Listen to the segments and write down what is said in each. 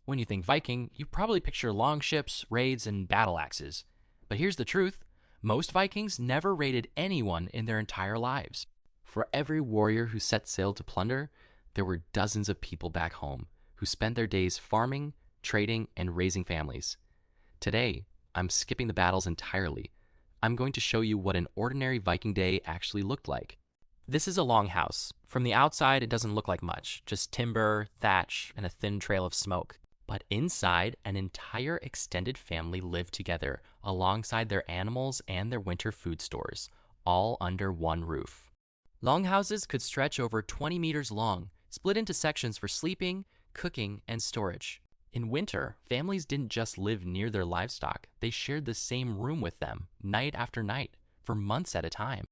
When you think Viking, you probably picture long ships, raids, and battle axes. But here's the truth. Most Vikings never raided anyone in their entire lives. For every warrior who set sail to plunder, there were dozens of people back home who spent their days farming, trading, and raising families. Today, I'm skipping the battles entirely. I'm going to show you what an ordinary Viking day actually looked like. This is a longhouse. From the outside, it doesn't look like much, just timber, thatch, and a thin trail of smoke. But inside, an entire extended family lived together alongside their animals and their winter food stores, all under one roof. Longhouses could stretch over 20 meters long, split into sections for sleeping, cooking, and storage. In winter, families didn't just live near their livestock, they shared the same room with them, night after night, for months at a time.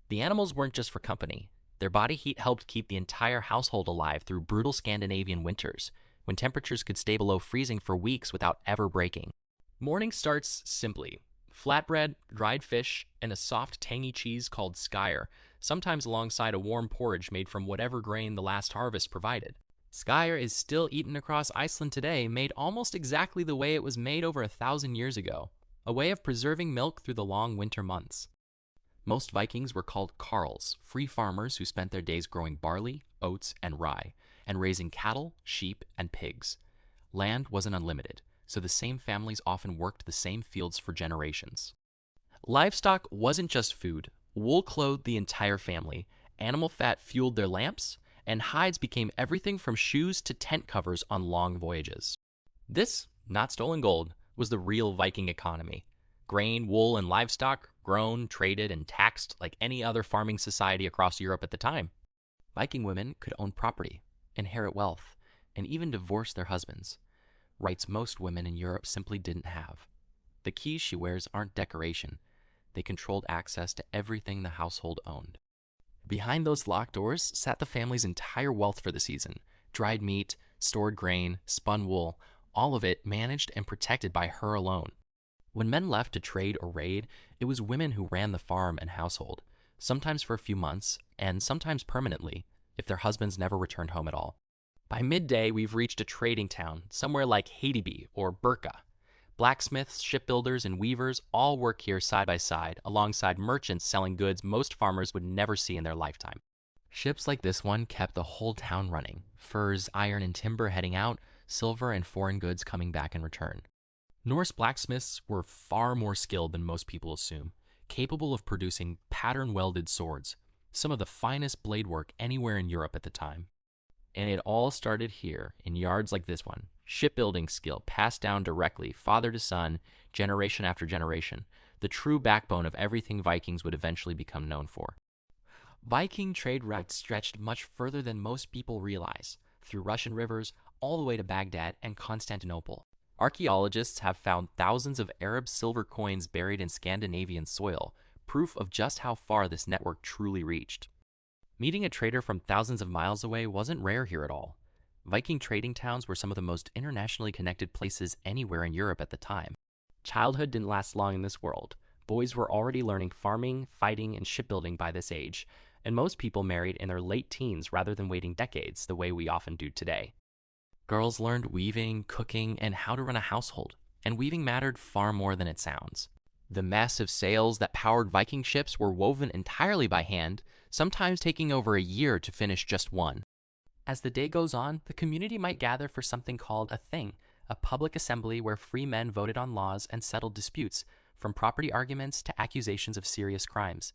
The animals weren't just for company. Their body heat helped keep the entire household alive through brutal Scandinavian winters, when temperatures could stay below freezing for weeks without ever breaking. Morning starts simply. Flatbread, dried fish, and a soft, tangy cheese called skyr, sometimes alongside a warm porridge made from whatever grain the last harvest provided. Skyr is still eaten across Iceland today, made almost exactly the way it was made over 1,000 years ago, a way of preserving milk through the long winter months. Most Vikings were called carls, free farmers who spent their days growing barley, oats, and rye, and raising cattle, sheep, and pigs. Land wasn't unlimited, so the same families often worked the same fields for generations. Livestock wasn't just food. Wool clothed the entire family, animal fat fueled their lamps, and hides became everything from shoes to tent covers on long voyages. This, not stolen gold, was the real Viking economy. Grain, wool, and livestock grown, traded, and taxed like any other farming society across Europe at the time. Viking women could own property, inherit wealth, and even divorce their husbands, rights most women in Europe simply didn't have. The keys she wears aren't decoration. They controlled access to everything the household owned. Behind those locked doors sat the family's entire wealth for the season. Dried meat, stored grain, spun wool, all of it managed and protected by her alone. When men left to trade or raid, it was women who ran the farm and household, sometimes for a few months, and sometimes permanently, if their husbands never returned home at all. By midday, we've reached a trading town, somewhere like Hedeby or Birka. Blacksmiths, shipbuilders, and weavers all work here side by side, alongside merchants selling goods most farmers would never see in their lifetime. Ships like this one kept the whole town running, furs, iron, and timber heading out, silver and foreign goods coming back in return. Norse blacksmiths were far more skilled than most people assume, capable of producing pattern-welded swords, some of the finest blade work anywhere in Europe at the time. And it all started here, in yards like this one. Shipbuilding skill passed down directly, father to son, generation after generation, the true backbone of everything Vikings would eventually become known for. Viking trade routes stretched much further than most people realize, through Russian rivers, all the way to Baghdad and Constantinople. Archaeologists have found thousands of Arab silver coins buried in Scandinavian soil, proof of just how far this network truly reached. Meeting a trader from thousands of miles away wasn't rare here at all. Viking trading towns were some of the most internationally connected places anywhere in Europe at the time. Childhood didn't last long in this world. Boys were already learning farming, fighting, and shipbuilding by this age, and most people married in their late teens rather than waiting decades the way we often do today. Girls learned weaving, cooking, and how to run a household, and weaving mattered far more than it sounds. The massive sails that powered Viking ships were woven entirely by hand, sometimes taking over a year to finish just one. As the day goes on, the community might gather for something called a thing, a public assembly where free men voted on laws and settled disputes, from property arguments to accusations of serious crimes.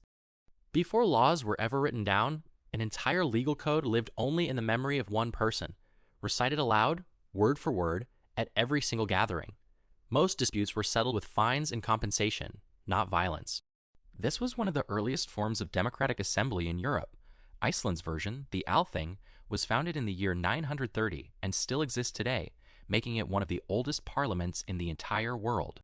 Before laws were ever written down, an entire legal code lived only in the memory of one person, recited aloud, word for word, at every single gathering. Most disputes were settled with fines and compensation, not violence. This was one of the earliest forms of democratic assembly in Europe. Iceland's version, the Althing, was founded in the year 930 and still exists today, making it one of the oldest parliaments in the entire world.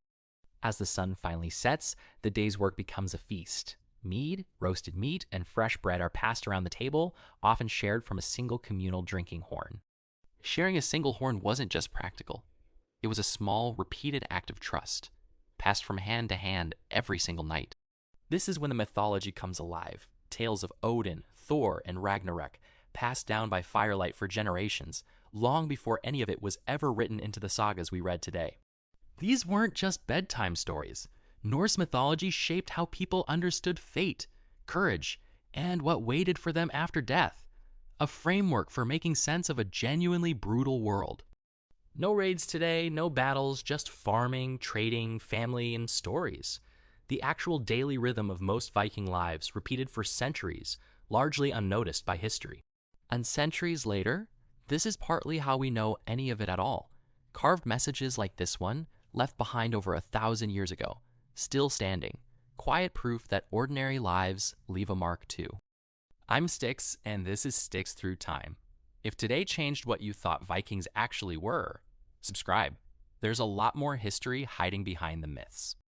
As the sun finally sets, the day's work becomes a feast. Mead, roasted meat, and fresh bread are passed around the table, often shared from a single communal drinking horn. Sharing a single horn wasn't just practical. It was a small, repeated act of trust, passed from hand to hand every single night. This is when the mythology comes alive. Tales of Odin, Thor, and Ragnarok, passed down by firelight for generations, long before any of it was ever written into the sagas we read today. These weren't just bedtime stories. Norse mythology shaped how people understood fate, courage, and what waited for them after death. A framework for making sense of a genuinely brutal world. No raids today, no battles, just farming, trading, family, and stories. The actual daily rhythm of most Viking lives repeated for centuries, largely unnoticed by history. And centuries later, this is partly how we know any of it at all. Carved messages like this one, left behind over 1,000 years ago, still standing. Quiet proof that ordinary lives leave a mark too. I'm Stix, and this is Stix Through Time. If today changed what you thought Vikings actually were, subscribe. There's a lot more history hiding behind the myths.